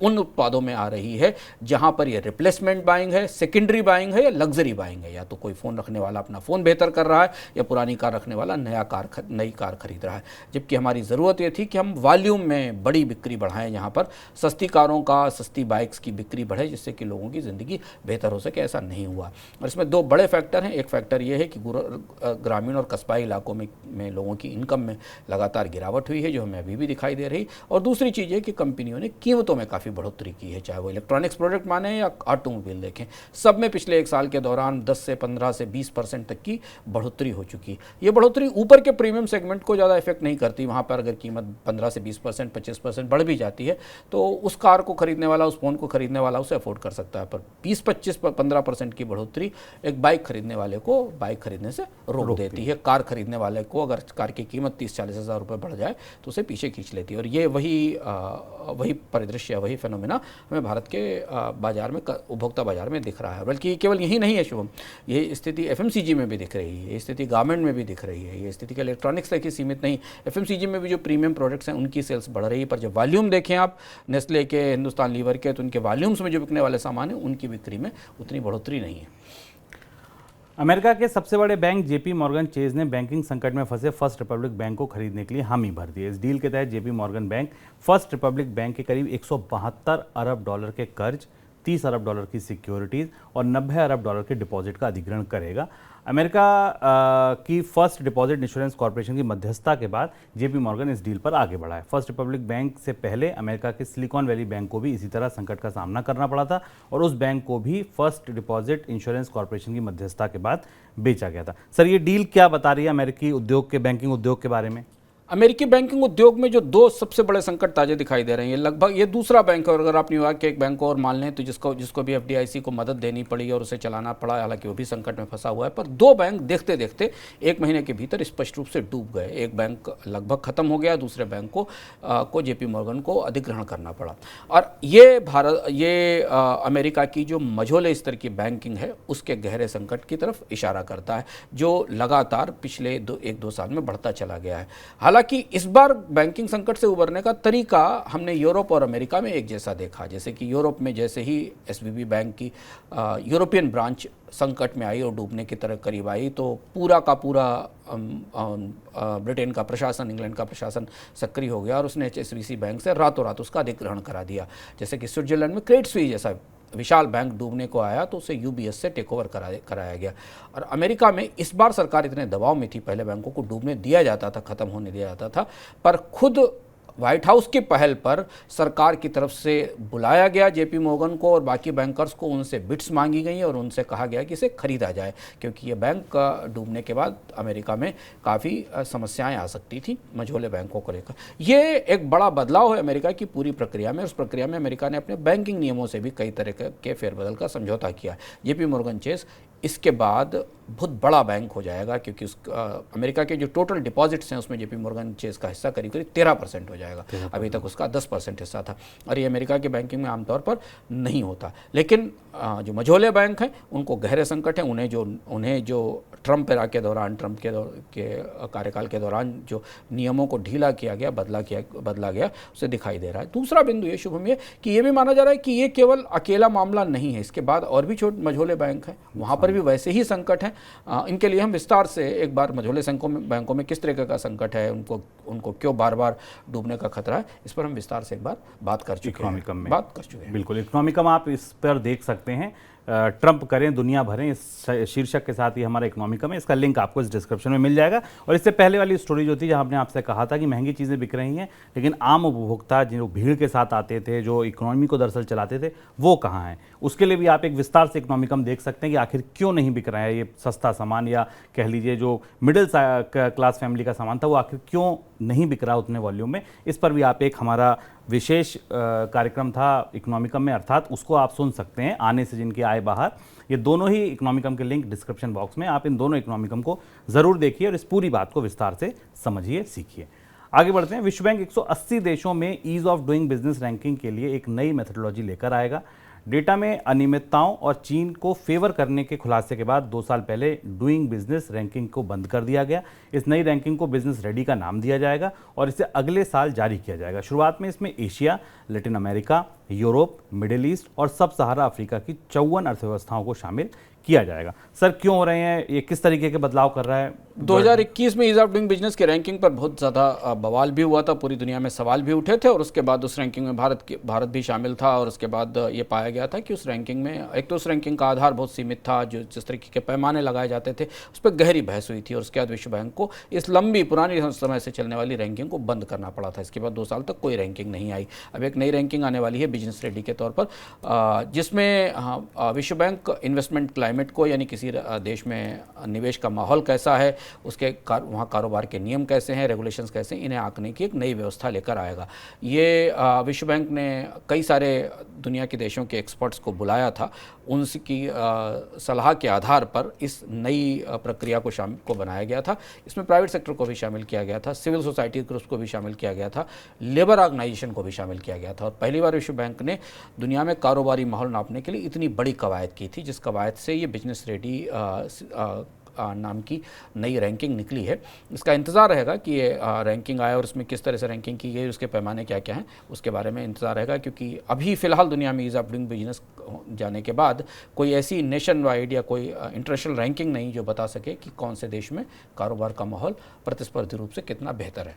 उन उत्पादों में आ रही है जहां पर ये रिप्लेसमेंट बाइंग है, सेकेंडरी बाइंग है या लग्जरी बाइंग है। या तो कोई फ़ोन रखने वाला अपना फ़ोन बेहतर कर रहा है या पुरानी कार रखने वाला नई कार खरीद रहा है। जबकि हमारी ज़रूरत ये थी कि हम वॉल्यूम में बड़ी बिक्री बढ़ाएं, यहाँ पर सस्ती कारों का, सस्ती बाइक्स की बिक्री बढ़े, जिससे कि लोगों की ज़िंदगी बेहतर हो सके। ऐसा नहीं हुआ, और इसमें 2 बड़े फैक्टर हैं। एक फैक्टर ये है कि ग्रामीण और कस्बाई इलाकों में लोगों की इनकम में लगातार गिरावट हुई है, जो हमें अभी भी दिखाई दे रही। और दूसरी चीज़ है कि कंपनियों ने कीमतों में काफ़ी बढ़ोतरी की है, चाहे वो इलेक्ट्रॉनिक्स प्रोडक्ट माने या ऑटोमोबाइल देखें, सब में पिछले 1 साल के दौरान 10 से 15 से 20% तक की बढ़ोतरी हो चुकी है। ये बढ़ोतरी ऊपर के प्रीमियम सेगमेंट को ज़्यादा इफेक्ट नहीं करती। वहाँ पर अगर कीमत 15 से 20%, 25% बढ़ भी जाती है तो उस कार को खरीदने वाला, उस फ़ोन को खरीदने वाला उसे अफोर्ड कर सकता है। पर 20-25-15% की बढ़ोतरी एक बाइक खरीदने वाले को बाइक खरीदने से रोक देती है। कार खरीदने वाले को अगर कार की कीमत 30-40 हज़ार रुपये बढ़ जाए तो उसे पीछे खींच लेती है। और ये वही परिदृश्य, वही फेनोमेना हमें भारत के बाजार में, उपभोक्ता बाजार में दिख रहा है। बल्कि केवल यही नहीं है शुभम, ये स्थिति FMCG में भी दिख रही है, ये स्थिति गारमेंट में भी दिख रही है, ये स्थिति के इलेक्ट्रॉनिक्स तक ही सीमित नहीं। FMCG में भी जो प्रीमियम प्रोडक्ट्स हैं उनकी सेल्स बढ़ रही है, पर जब वॉल्यूम देखें आप नेस्ले के, हिंदुस्तान लीवर के, तो उनके वॉल्यूम्स में जो बिकने वाले सामान हैं उनकी बिक्री में उतनी बढ़ोतरी नहीं है। अमेरिका के सबसे बड़े बैंक JP मॉर्गन चेज ने बैंकिंग संकट में फंसे फर्स्ट रिपब्लिक बैंक को खरीदने के लिए हामी भर दी है। इस डील के तहत JP Morgan bank first Republic bank के करीब 172 अरब डॉलर के कर्ज, 30 अरब डॉलर की सिक्योरिटीज और 90 अरब डॉलर के डिपॉजिट का अधिग्रहण करेगा। अमेरिका की फर्स्ट डिपॉजिट इंश्योरेंस कॉर्पोरेशन की मध्यस्थता के बाद JP मॉर्गन इस डील पर आगे बढ़ा है। फर्स्ट रिपब्लिक बैंक से पहले अमेरिका के सिलिकॉन वैली बैंक को भी इसी तरह संकट का सामना करना पड़ा था और उस बैंक को भी फर्स्ट डिपॉजिट इंश्योरेंस कॉर्पोरेशन की मध्यस्थता के बाद बेचा गया था। सर, ये डील क्या बता रही है अमेरिकी उद्योग के, बैंकिंग उद्योग के बारे में? अमेरिकी बैंकिंग उद्योग में जो दो सबसे बड़े संकट ताजे दिखाई दे रहे हैं, ये लगभग ये दूसरा बैंक है, और अगर आप न्यूयॉर्क के एक बैंक को और मान लें तो जिसको भी FDIC को मदद देनी पड़ी और उसे चलाना पड़ा, हालांकि वो भी संकट में फंसा हुआ है, पर दो बैंक देखते देखते 1 महीने के भीतर स्पष्ट रूप से डूब गए। एक बैंक लगभग खत्म हो गया, दूसरे बैंक को JP मॉर्गन को अधिग्रहण करना पड़ा। और ये अमेरिका की जो मझोले स्तर की बैंकिंग है उसके गहरे संकट की तरफ इशारा करता है, जो लगातार पिछले 1-2 साल में बढ़ता चला गया है। हालांकि इस बार बैंकिंग संकट से उबरने का तरीका हमने यूरोप और अमेरिका में एक जैसा देखा। जैसे कि यूरोप में जैसे ही SVB बैंक की यूरोपियन ब्रांच संकट में आई और डूबने की तरह करीब आई, तो पूरा का पूरा ब्रिटेन का प्रशासन, इंग्लैंड का प्रशासन सक्रिय हो गया और उसने HSBC बैंक से रातों रात उसका अधिग्रहण करा दिया। जैसे कि स्विट्जरलैंड में क्रेडिट स्विस जैसा विशाल बैंक डूबने को आया तो उसे UBS से टेक ओवर कराया गया। और अमेरिका में इस बार सरकार इतने दबाव में थी, पहले बैंकों को डूबने दिया जाता था, ख़त्म होने दिया जाता था, पर खुद व्हाइट हाउस की पहल पर सरकार की तरफ से बुलाया गया JP मॉर्गन को और बाकी बैंकर्स को, उनसे बिट्स मांगी गई और उनसे कहा गया कि इसे खरीदा जाए, क्योंकि ये बैंक डूबने के बाद अमेरिका में काफ़ी समस्याएं आ सकती थी मझोले बैंकों को लेकर। ये एक बड़ा बदलाव है अमेरिका की पूरी प्रक्रिया में। उस प्रक्रिया में अमेरिका ने अपने बैंकिंग नियमों से भी कई तरह के फेरबदल का समझौता किया। JP मॉर्गन चेस इसके बाद बहुत बड़ा बैंक हो जाएगा, क्योंकि अमेरिका के जो टोटल डिपॉजिट्स हैं उसमें JP मॉर्गन चेस का हिस्सा करीब 13% हो जाएगा। अभी तक उसका 10% हिस्सा था और ये अमेरिका के बैंकिंग में आमतौर पर नहीं होता। लेकिन जो मझोले बैंक हैं उनको गहरे संकट हैं। उन्हें जो ट्रंप के दौरान, ट्रंप के कार्यकाल के दौरान जो नियमों को ढीला किया गया, बदला गया, उसे दिखाई दे रहा है। दूसरा बिंदु ये शुभम ये कि ये भी माना जा रहा है कि ये केवल अकेला मामला नहीं है, इसके बाद और भी छोटे मझोले बैंक हैं, वहाँ पर भी वैसे ही संकट हैं। इनके लिए हम विस्तार से एक बार मझोले बैंकों में किस तरह का संकट है, उनको क्यों बार बार डूबने का खतरा है, इस पर हम विस्तार से एक बार बात कर चुके हैं। बिल्कुल, इकोनॉमिकम आप इस पर देख सकते हैं। ट्रंप करें दुनिया भरें, इस शीर्षक के साथ ही हमारा इकोनॉमिकम है, इसका लिंक आपको इस डिस्क्रिप्शन में मिल जाएगा। और इससे पहले वाली स्टोरी जो थी, जहां हमने आपसे कहा था कि महंगी चीज़ें बिक रही हैं लेकिन आम उपभोक्ता जो भीड़ के साथ आते थे, जो इकोनॉमी को दरअसल चलाते थे, वो कहाँ हैं, उसके लिए भी आप एक विस्तार से इकोनॉमिकम देख सकते हैं कि आखिर क्यों नहीं बिक रहा है ये सस्ता सामान, या कह लीजिए जो मिडिल क्लास फैमिली का सामान था वो आखिर क्यों नहीं बिक रहा उतने वॉल्यूम में। इस पर भी आप एक हमारा विशेष कार्यक्रम था इकोनॉमिकम में, अर्थात उसको आप सुन सकते हैं, आने से जिनके आए बाहर। ये दोनों ही इकोनॉमिकम के लिंक डिस्क्रिप्शन बॉक्स में, आप इन दोनों इकोनॉमिकम को ज़रूर देखिए और इस पूरी बात को विस्तार से समझिए, सीखिए। आगे बढ़ते हैं। विश्व बैंक 180 देशों में ease of doing business ranking के लिए एक नई मेथडोलॉजी लेकर आएगा। डेटा में अनियमितताओं और चीन को फेवर करने के खुलासे के बाद 2 साल पहले डूइंग बिजनेस रैंकिंग को बंद कर दिया गया। इस नई रैंकिंग को बिजनेस रेडी का नाम दिया जाएगा और इसे अगले साल जारी किया जाएगा। शुरुआत में इसमें Asia, Latin America, Europe, middle east और सब सहारा अफ्रीका की 54 अर्थव्यवस्थाओं को शामिल किया जाएगा। सर, क्यों हो रहे हैं ये, किस तरीके के बदलाव कर रहा है? 2021 में ईज ऑफ डूइंग बिजनेस के रैंकिंग पर बहुत ज़्यादा बवाल भी हुआ था, पूरी दुनिया में सवाल भी उठे थे और उसके बाद उस रैंकिंग में भारत भी शामिल था। और उसके बाद ये पाया गया था कि उस रैंकिंग में एक तो उस रैंकिंग का आधार बहुत सीमित था, जो जिस तरीके के पैमाने लगाए जाते थे उस पर गहरी बहस हुई थी और उसके बाद विश्व बैंक को इस लंबी पुरानी समय से चलने वाली रैंकिंग को बंद करना पड़ा था। इसके बाद 2 साल तक कोई रैंकिंग नहीं आई। अब एक नई रैंकिंग आने वाली है बिजनेस रेडी के तौर पर, जिसमें विश्व बैंक इन्वेस्टमेंट क्लाइमेट को, यानी किसी देश में निवेश का माहौल कैसा है, उसके वहाँ कारोबार के नियम कैसे हैं, रेगुलेशंस कैसे हैं, इन्हें आंकने की एक नई व्यवस्था लेकर आएगा। ये विश्व बैंक ने कई सारे दुनिया के देशों के एक्सपर्ट्स को बुलाया था, उनकी सलाह के आधार पर इस नई प्रक्रिया को बनाया गया था। इसमें प्राइवेट सेक्टर को भी शामिल किया गया था, सिविल सोसाइटी ग्रुप्स को भी शामिल किया गया था, लेबर ऑर्गेनाइजेशन को भी शामिल किया गया था। और पहली बार विश्व बैंक ने दुनिया में कारोबारी माहौल नापने के लिए इतनी बड़ी कवायद की थी, जिस कवायद से ये बिजनेस रेडी नाम की नई रैंकिंग निकली है। इसका इंतज़ार रहेगा कि ये रैंकिंग आए और उसमें किस तरह से रैंकिंग की गई, उसके पैमाने क्या क्या हैं, उसके बारे में इंतज़ार रहेगा, क्योंकि अभी फ़िलहाल दुनिया में ईज़ ऑफ डूइंग बिजनेस जाने के बाद कोई ऐसी नेशन वाइड या कोई इंटरनेशनल रैंकिंग नहीं जो बता सके कि कौन से देश में कारोबार का माहौल प्रतिस्पर्धी रूप से कितना बेहतर है।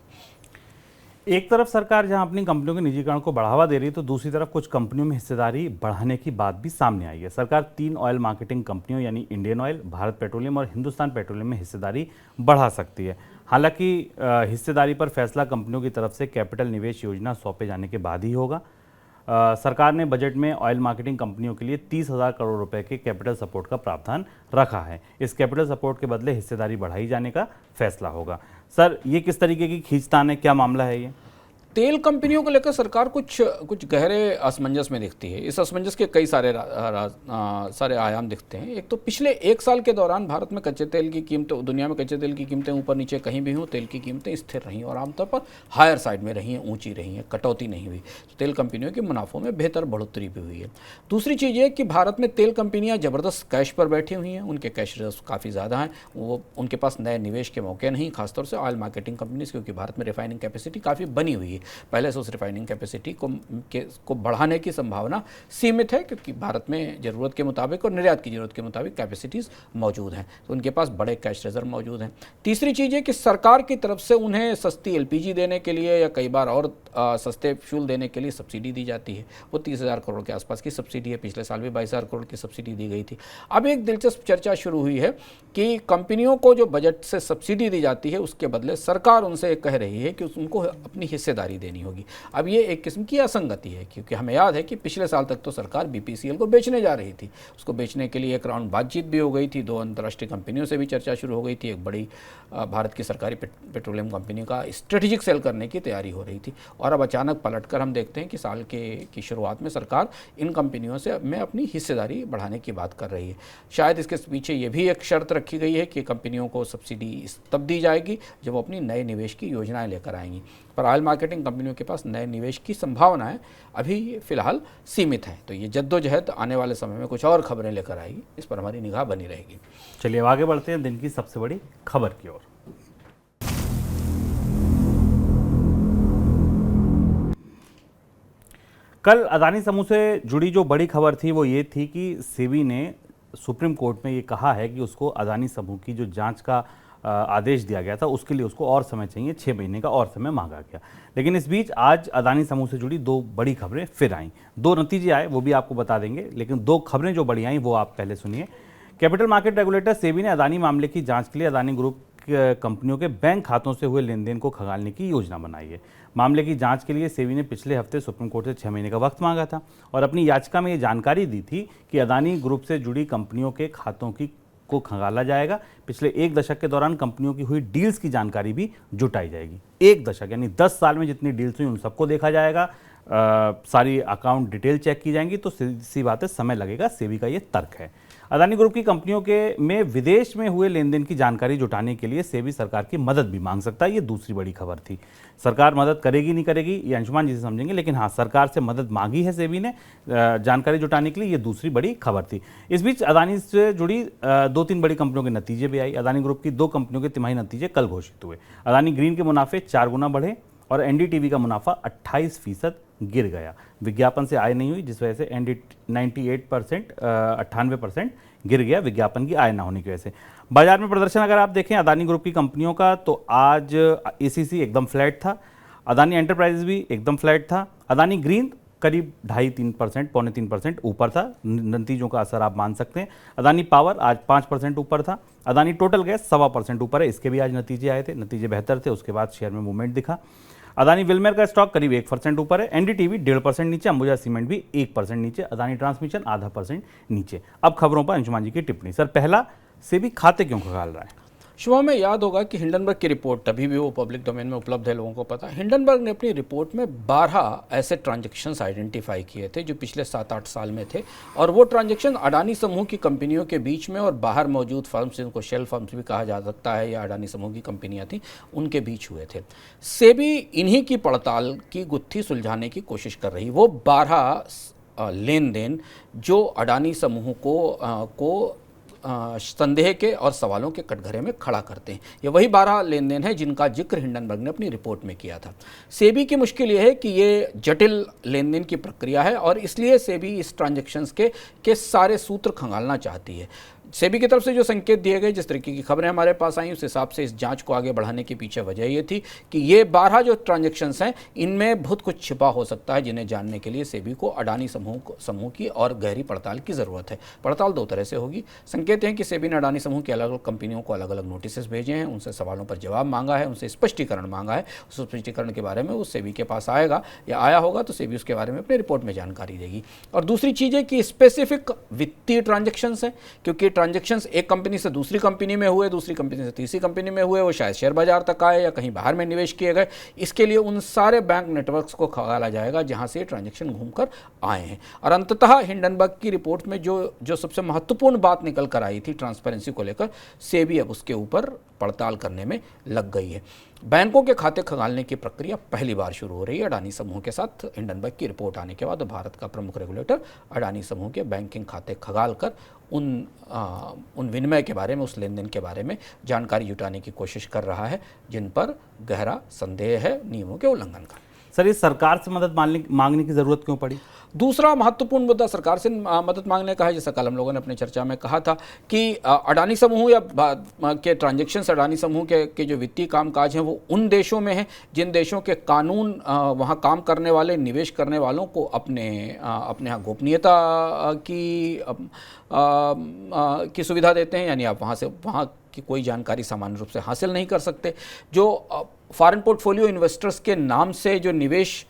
एक तरफ सरकार जहां अपनी कंपनियों के निजीकरण को बढ़ावा दे रही है, तो दूसरी तरफ कुछ कंपनियों में हिस्सेदारी बढ़ाने की बात भी सामने आई है। सरकार 3 ऑयल मार्केटिंग कंपनियों यानी इंडियन ऑयल, भारत पेट्रोलियम और हिंदुस्तान पेट्रोलियम में हिस्सेदारी बढ़ा सकती है। हालांकि हिस्सेदारी पर फैसला कंपनियों की तरफ से कैपिटल निवेश योजना सौंपे जाने के बाद ही होगा। सरकार ने बजट में ऑयल मार्केटिंग कंपनियों के लिए 30,000 करोड़ रुपए के कैपिटल सपोर्ट का प्रावधान रखा है। इस कैपिटल सपोर्ट के बदले हिस्सेदारी बढ़ाई जाने का फैसला होगा। सर, ये किस तरीके की खींचतान है, क्या मामला है ये? तेल कंपनियों को लेकर सरकार कुछ गहरे असमंजस में दिखती है। इस असमंजस के कई सारे आयाम दिखते हैं। एक तो पिछले 1 साल के दौरान भारत में कच्चे तेल की कीमतें, दुनिया में कच्चे तेल की कीमतें ऊपर नीचे कहीं भी हों, तेल की कीमतें स्थिर रहीं और आमतौर पर हायर साइड में रही हैं, ऊंची रही हैं, कटौती नहीं हुई। तो तेल कंपनियों के मुनाफों में बेहतर बढ़ोतरी भी हुई है। दूसरी चीज़ ये कि भारत में तेल कंपनियाँ ज़बरदस्त कैश पर बैठी हुई हैं, उनके कैश रिजर्व काफ़ी ज़्यादा हैं, वो उनके पास नए निवेश के मौके नहीं, खासतौर से ऑयल मार्केटिंग कंपनीज, क्योंकि भारत में रिफाइनिंग कैपेसिटी काफ़ी बनी हुई है। पहले से उस रिफाइनिंग कैपेसिटी को बढ़ाने की संभावना सीमित है, क्योंकि भारत में ज़रूरत के मुताबिक और निर्यात की ज़रूरत के मुताबिक कैपेसिटीज़ मौजूद हैं, तो उनके पास बड़े कैश रिजर्व मौजूद हैं। तीसरी चीज़ है कि सरकार की तरफ से उन्हें सस्ती एलपीजी देने के लिए या कई बार और सस्ते फ्यूल देने के लिए सब्सिडी दी जाती है। वो 30,000 करोड़ के आसपास की सब्सिडी है। पिछले साल भी 22,000 करोड़ की सब्सिडी दी गई थी। अब एक दिलचस्प चर्चा शुरू हुई है कि कंपनियों को जो बजट से सब्सिडी दी जाती है, उसके बदले सरकार उनसे कह रही है कि उनको अपनी हिस्सेदारी देनी होगी। अब ये एक किस्म की असंगति है, क्योंकि हमें याद है कि पिछले साल तक तो सरकार बीपीसीएल को बेचने जा रही थी। उसको बेचने के लिए एक राउंड बातचीत भी हो गई थी, 2 अंतर्राष्ट्रीय कंपनियों से भी चर्चा शुरू हो गई थी। एक बड़ी भारत की सरकारी पेट्रोलियम कंपनी का स्ट्रेटेजिक सेल करने की तैयारी हो रही थी, और अब अचानक पलटकर हम देखते हैं कि साल की शुरुआत में सरकार इन कंपनियों से में अपनी हिस्सेदारी बढ़ाने की बात कर रही है। शायद इसके पीछे ये भी एक शर्त रखी गई है कि कंपनियों को सब्सिडी तब दी जाएगी जब वो अपनी नए निवेश की योजनाएं लेकर आएंगी। पर ऑयल मार्केटिंग कंपनियों के पास नए निवेश की संभावनाएं अभी फिलहाल सीमित है। तो ये जद्दोजहद आने वाले समय में कुछ और खबरें लेकर आएगी, इस पर हमारी निगाह बनी रहेगी। चलिए अब आगे बढ़ते हैं दिन की सबसे बड़ी खबर की ओर। कल अदानी समूह से जुड़ी जो बड़ी खबर थी वो ये थी कि सेबी ने सुप्रीम कोर्ट में ये कहा है कि उसको अदानी समूह की जो जांच का आदेश दिया गया था उसके लिए उसको और समय चाहिए, 6 महीने का और समय मांगा गया। लेकिन इस बीच आज अदानी समूह से जुड़ी 2 बड़ी खबरें फिर आईं। 2 नतीजे आए वो भी आपको बता देंगे, लेकिन 2 खबरें जो बड़ी आईं वो आप पहले सुनिए। कैपिटल मार्केट रेगुलेटर सेबी ने अदानी मामले की जांच के लिए अदानी ग्रुप कंपनियों के बैंक खातों से हुए लेन देन को खंगालने की योजना बनाई है। मामले की जांच के लिए सेबी ने पिछले हफ्ते सुप्रीम कोर्ट से 6 महीने का वक्त मांगा था और अपनी याचिका में ये जानकारी दी थी कि अदानी ग्रुप से जुड़ी कंपनियों के खातों को खंगाला जाएगा। पिछले 1 दशक के दौरान कंपनियों की हुई डील्स की जानकारी भी जुटाई जाएगी। 1 दशक यानी 10 साल में जितनी डील्स हुई उन सबको देखा जाएगा, सारी अकाउंट डिटेल चेक की जाएंगी। तो सी बात है, समय लगेगा, सेबी का ये तर्क है। अदानी ग्रुप की कंपनियों में विदेश में हुए लेन देन की जानकारी जुटाने के लिए सेबी सरकार की मदद भी मांग सकता है। ये दूसरी बड़ी खबर थी। सरकार मदद करेगी नहीं करेगी ये अंशुमान जी से समझेंगे, लेकिन हाँ, सरकार से मदद मांगी है सेबी ने जानकारी जुटाने के लिए। ये दूसरी बड़ी खबर थी। इस बीच अदानी से जुड़ी 2-3 बड़ी कंपनियों के नतीजे भी आई। अदानी ग्रुप की 2 कंपनियों के तिमाही नतीजे कल घोषित हुए। अदानी ग्रीन के मुनाफे 4 गुना बढ़े और एनडीटीवी का मुनाफा 28% गिर गया। विज्ञापन से आय नहीं हुई, जिस वजह से 98% गिर गया विज्ञापन की आय ना होने की वजह से। बाजार में प्रदर्शन अगर आप देखें अदानी ग्रुप की कंपनियों का, तो आज एसीसी एकदम फ्लैट था, अदानी एंटरप्राइजेज भी एकदम फ्लैट था, अदानी ग्रीन करीब 2.5-3%, 2.25-3% ऊपर था। नतीजों का असर आप मान सकते हैं। अदानी पावर आज 5% ऊपर था। अदानी टोटल गैस 1.25% ऊपर है, इसके भी आज नतीजे आए थे, नतीजे बेहतर थे, उसके बाद शेयर में मूवमेंट दिखा। अदानी विल्मेर का स्टॉक करीब 1% ऊपर है, एनडीटीवी 1.5% नीचे, अंबुजा सीमेंट भी 1% नीचे, अदानी ट्रांसमिशन 0.5% नीचे। अब खबरों पर अंशुमान जी की टिप्पणी। सर, पहला, सेबी खाते क्यों खंगाल रहा है? शुभम में याद होगा कि हिंडनबर्ग की रिपोर्ट, तभी भी वो पब्लिक डोमेन में उपलब्ध है, लोगों को पता है। हिंडनबर्ग ने अपनी रिपोर्ट में 12 ऐसे ट्रांजैक्शंस आइडेंटिफाई किए थे जो पिछले 7-8 साल में थे, और वो ट्रांजैक्शन अडानी समूह की कंपनियों के बीच में और बाहर मौजूद फर्म्स, जिनको शेल फर्म्स भी कहा जा सकता है या अडानी समूह की कंपनियां थी, उनके बीच हुए थे। सेबी इन्हीं की पड़ताल की गुत्थी सुलझाने की कोशिश कर रही। वो 12 लेन देन जो अडानी समूह को संदेह के और सवालों के कटघरे में खड़ा करते हैं, ये वही 12 लेन देन है जिनका जिक्र हिंडनबर्ग ने अपनी रिपोर्ट में किया था। सेबी की मुश्किल ये है कि ये जटिल लेन देन की प्रक्रिया है और इसलिए सेबी इस ट्रांजैक्शंस के सारे सूत्र खंगालना चाहती है। सेबी की तरफ से जो संकेत दिए गए, जिस तरीके की खबरें हमारे पास आई, उस हिसाब से इस जांच को आगे बढ़ाने के पीछे वजह ये थी कि ये 12 जो ट्रांजैक्शंस हैं, इनमें बहुत कुछ छिपा हो सकता है, जिन्हें जानने के लिए सेबी को अडानी समूह की और गहरी पड़ताल की ज़रूरत है। पड़ताल 2 तरह से होगी। संकेत हैं कि सेबी ने अडानी समूह की अलग अलग कंपनियों को अलग अलग नोटिस भेजे हैं, उनसे सवालों पर जवाब मांगा है, उनसे स्पष्टीकरण मांगा है। उस स्पष्टीकरण के बारे में वो सेबी के पास आएगा या आया होगा तो सेबी उसके बारे में अपनी रिपोर्ट में जानकारी देगी। और दूसरी चीज़ है कि स्पेसिफिक वित्तीय ट्रांजैक्शंस हैं, क्योंकि ट्रांजैक्शंस एक कंपनी से दूसरी कंपनी में हुए, दूसरी कंपनी से तीसरी कंपनी में हुए, वो शायद शेयर बाजार तक आए या कहीं बाहर में निवेश किए गए। इसके लिए उन सारे बैंक नेटवर्क्स को खंगाला जाएगा जहां से ये ट्रांजैक्शन घूमकर आए हैं। और अंततः हिंडनबर्ग की रिपोर्ट में जो सबसे महत्वपूर्ण बात निकल कर आई थी ट्रांसपेरेंसी को लेकर, सेबी अब उसके ऊपर पड़ताल करने में लग गई है। बैंकों के खाते खंगालने की प्रक्रिया पहली बार शुरू हो रही है अडानी समूह के साथ। हिंडनबर्ग की रिपोर्ट आने के बाद भारत का प्रमुख रेगुलेटर अडानी समूह के बैंकिंग खाते खंगाल कर उन विनिमय के बारे में, उस लेन देन के बारे में जानकारी जुटाने की कोशिश कर रहा है, जिन पर गहरा संदेह है नियमों के उल्लंघन का। सर, इस सरकार से मदद मांगने की जरूरत क्यों पड़ी? दूसरा महत्वपूर्ण मुद्दा सरकार से मदद मांगने का है। जैसा कल हम लोगों ने अपनी चर्चा में कहा था कि अडानी समूह या के ट्रांजैक्शंस, अडानी समूह के जो वित्तीय कामकाज हैं, वो उन देशों में हैं जिन देशों के कानून वहाँ काम करने वाले निवेश करने वालों को अपने यहाँ गोपनीयता की सुविधा देते हैं। यानी आप वहाँ की कोई जानकारी सामान्य रूप से हासिल नहीं कर सकते। जो फॉरेन पोर्टफोलियो इन्वेस्टर्स के नाम से जो निवेश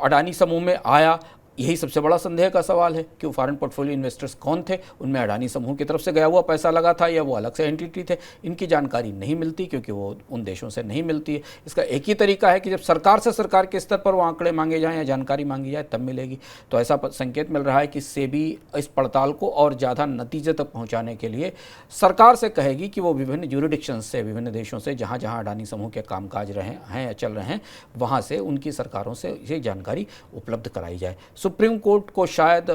अडानी समूह में आया, यही सबसे बड़ा संदेह का सवाल है कि वो फॉरेन पोर्टफोलियो इन्वेस्टर्स कौन थे, उनमें अडानी समूह की तरफ से गया हुआ पैसा लगा था या वो अलग से एंटिटी थे। इनकी जानकारी नहीं मिलती क्योंकि वो उन देशों से नहीं मिलती है। इसका एक ही तरीका है कि जब सरकार से सरकार के स्तर पर वो आंकड़े मांगे जाएं या जानकारी मांगी जाए तब मिलेगी। तो ऐसा संकेत मिल रहा है कि सेबी इस पड़ताल को और ज़्यादा नतीजे तक पहुँचाने के लिए सरकार से कहेगी कि वो विभिन्न ज्यूरिडिक्शंस से, विभिन्न देशों से जहाँ जहाँ अडानी समूह के कामकाज हैं या चल रहे हैं, वहाँ से उनकी सरकारों से ये जानकारी उपलब्ध कराई जाए। सुप्रीम कोर्ट को शायद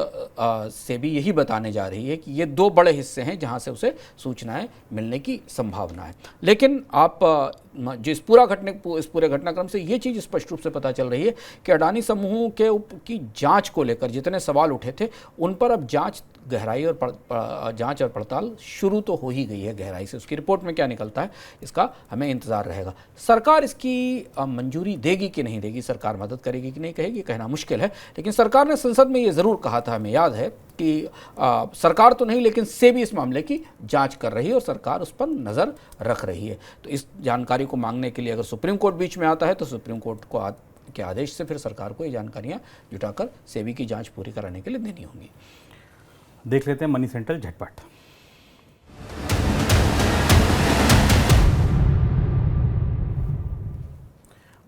सेबी यही बताने जा रही है कि ये 2 बड़े हिस्से हैं जहां से उसे सूचनाएं मिलने की संभावना है। लेकिन आप जो इस पूरे घटनाक्रम से ये चीज़ स्पष्ट रूप से पता चल रही है कि अडानी समूह की जांच को लेकर जितने सवाल उठे थे, उन पर अब जांच और पड़ताल शुरू तो हो ही गई है गहराई से। उसकी रिपोर्ट में क्या निकलता है, इसका हमें इंतजार रहेगा। सरकार इसकी मंजूरी देगी कि नहीं देगी, सरकार मदद करेगी कि नहीं कहेगी, कहना मुश्किल है। लेकिन सरकार ने संसद में ये ज़रूर कहा था, हमें याद है कि सरकार तो नहीं लेकिन सेबी इस मामले की जांच कर रही है और सरकार उस पर नज़र रख रही है। तो इस जानकारी को मांगने के लिए अगर सुप्रीम कोर्ट बीच में आता है तो सुप्रीम कोर्ट के आदेश से फिर सरकार को ये जानकारियाँ जुटाकर सेबी की जांच पूरी कराने के लिए देनी होंगी। देख लेते हैं मनी सेंट्रल झटपट।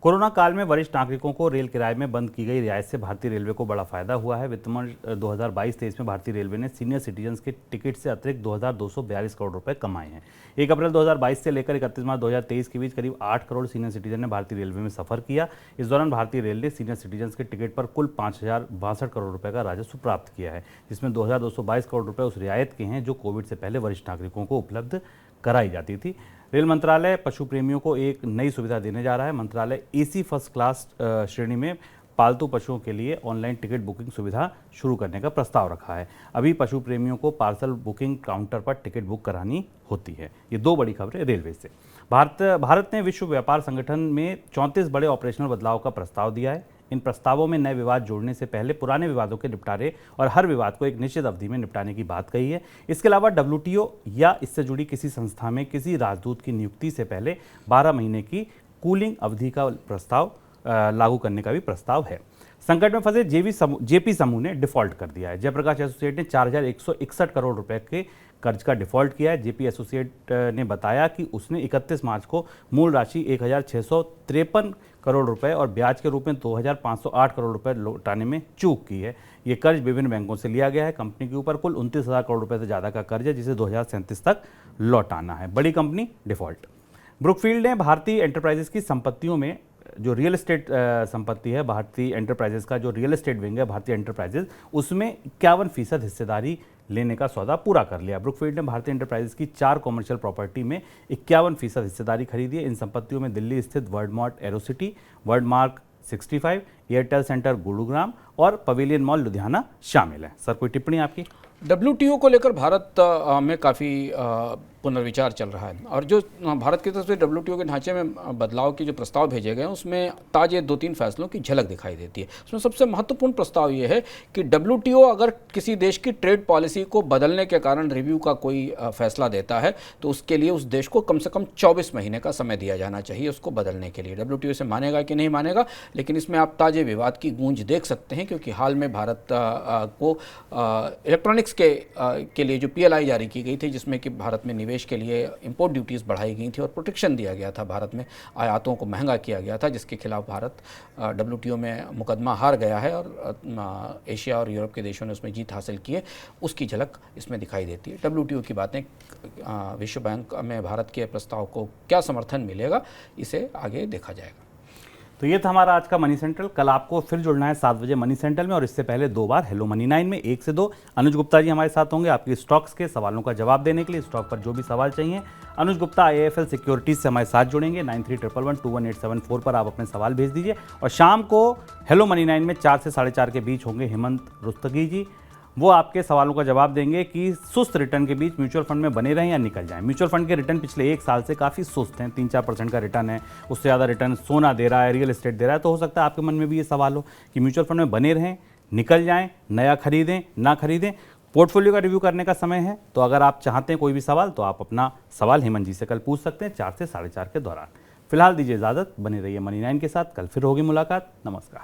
कोरोना काल में वरिष्ठ नागरिकों को रेल किराए में बंद की गई रियायत से भारतीय रेलवे को बड़ा फायदा हुआ है। वित्त वर्ष 2022-23 में भारतीय रेलवे ने सीनियर सिटीजन्स के टिकट से अतिरिक्त 2,242 करोड़ रुपए कमाए हैं। 1 अप्रैल 2022 से लेकर 31 मार्च 2023 के बीच करीब 8 करोड़ सीनियर सिटीजन ने भारतीय रेलवे में सफर किया। इस दौरान भारतीय रेल ने सीनियर सिटीजन्स के टिकट पर कुल 5,062 करोड़ रुपये का राजस्व प्राप्त किया है, जिसमें 2,222 करोड़ रुपये उस रियायत के हैं जो कोविड से पहले वरिष्ठ नागरिकों को उपलब्ध कराई जाती थी। रेल मंत्रालय पशु प्रेमियों को एक नई सुविधा देने जा रहा है। मंत्रालय एसी फर्स्ट क्लास श्रेणी में पालतू पशुओं के लिए ऑनलाइन टिकट बुकिंग सुविधा शुरू करने का प्रस्ताव रखा है। अभी पशु प्रेमियों को पार्सल बुकिंग काउंटर पर टिकट बुक करानी होती है। ये 2 बड़ी खबरें रेलवे से। भारत ने विश्व व्यापार संगठन में 34 बड़े ऑपरेशनल बदलाव का प्रस्ताव दिया है। इन प्रस्तावों में नए विवाद जोड़ने से पहले पुराने विवादों के निपटारे और हर विवाद को एक निश्चित अवधि में निपटाने की बात कही है। इसके अलावा WTO या इससे जुड़ी किसी संस्था में किसी राजदूत की नियुक्ति से पहले 12 महीने की कूलिंग अवधि का प्रस्ताव लागू करने का भी प्रस्ताव है। संकट में फंसे जेपी समूह ने डिफॉल्ट कर दिया है। जयप्रकाश एसोसिएट ने 4,161 करोड़ रुपए के कर्ज का डिफॉल्ट किया है। जेपी एसोसिएट ने बताया कि उसने 31 मार्च को मूल राशि 1653 करोड़ रुपए और ब्याज के रूप में 2508 करोड़ रुपए लौटाने में चूक की है। ये कर्ज विभिन्न बैंकों से लिया गया है। कंपनी के ऊपर कुल 29,000 करोड़ रुपए से ज़्यादा का कर्ज है, जिसे 2037 तक लौटाना है। बड़ी कंपनी डिफॉल्ट। ब्रुकफील्ड ने भारतीय एंटरप्राइजेस की संपत्तियों में जो रियल एस्टेट संपत्ति है, भारतीय एंटरप्राइजेस का जो रियल एस्टेट विंग है भारतीय एंटरप्राइजेस, उसमें 51% हिस्सेदारी लेने का सौदा पूरा कर लिया। ब्रुकफील्ड ने भारतीय एंटरप्राइजेस की 4 कॉमर्शियल प्रॉपर्टी में 51% हिस्सेदारी खरीदी है। इन संपत्तियों में दिल्ली स्थित वर्ल्डमार्ट एरोसिटी, वर्ल्डमार्क 65, एयरटेल सेंटर गुरुग्राम और पवेलियन मॉल लुधियाना शामिल है। सर, कोई टिप्पणी आपकी? WTO को लेकर भारत में काफ़ी पुनर्विचार चल रहा है और जो भारत की तरफ से WTO के ढांचे में बदलाव के जो प्रस्ताव भेजे गए हैं उसमें ताजे 2-3 फैसलों की झलक दिखाई देती है। उसमें सबसे महत्वपूर्ण प्रस्ताव ये है कि WTO अगर किसी देश की ट्रेड पॉलिसी को बदलने के कारण रिव्यू का कोई फैसला देता है तो उसके लिए उस देश को कम से कम 24 महीने का समय दिया जाना चाहिए उसको बदलने के लिए। WTO इसे मानेगा कि नहीं मानेगा, लेकिन इसमें आप ताजे विवाद की गूंज देख सकते हैं, क्योंकि हाल में भारत को इलेक्ट्रॉनिक्स के लिए जो PLI जारी की गई थी, जिसमें कि भारत में निवेश के लिए इंपोर्ट ड्यूटीज़ बढ़ाई गई थी और प्रोटेक्शन दिया गया था, भारत में आयातों को महंगा किया गया था, जिसके खिलाफ भारत WTO में मुकदमा हार गया है और एशिया और यूरोप के देशों ने उसमें जीत हासिल की है। उसकी झलक इसमें दिखाई देती है। WTO की बातें, विश्व बैंक में भारत के प्रस्ताव को क्या समर्थन मिलेगा, इसे आगे देखा जाएगा। तो ये था हमारा आज का मनी सेंट्रल। कल आपको फिर जुड़ना है 7 बजे मनी सेंट्रल में, और इससे पहले 2 बार हेलो मनी 9 में 1 से 2 अनुज गुप्ता जी हमारे साथ होंगे आपकी स्टॉक्स के सवालों का जवाब देने के लिए। स्टॉक पर जो भी सवाल चाहिए, अनुज गुप्ता IIFL सिक्योरिटीज से हमारे साथ जुड़ेंगे। 9311211874 पर आप अपने सवाल भेज दीजिए। और शाम को हेलो मनी 9 में 4 से 4:30 के बीच होंगे हेमंत रुस्तगी जी। वो आपके सवालों का जवाब देंगे कि सुस्त रिटर्न के बीच म्यूचुअल फंड में बने रहें या निकल जाएं। म्यूचुअल फंड के रिटर्न पिछले 1 साल से काफ़ी सुस्त हैं, 3-4% का रिटर्न है, उससे ज़्यादा रिटर्न सोना दे रहा है, रियल एस्टेट दे रहा है। तो हो सकता है आपके मन में भी ये सवाल हो कि म्यूचुअल फंड में बने रहें, निकल जाएं, नया खरीदें, ना खरीदें। पोर्टफोलियो का रिव्यू करने का समय है, तो अगर आप चाहते हैं कोई भी सवाल तो आप अपना सवाल हेमंत जी से कल पूछ सकते हैं 4 से 4:30 के दौरान। फिलहाल दीजिए इजाज़त, बने रहिए मनी 9 के साथ। कल फिर होगी मुलाकात। नमस्कार।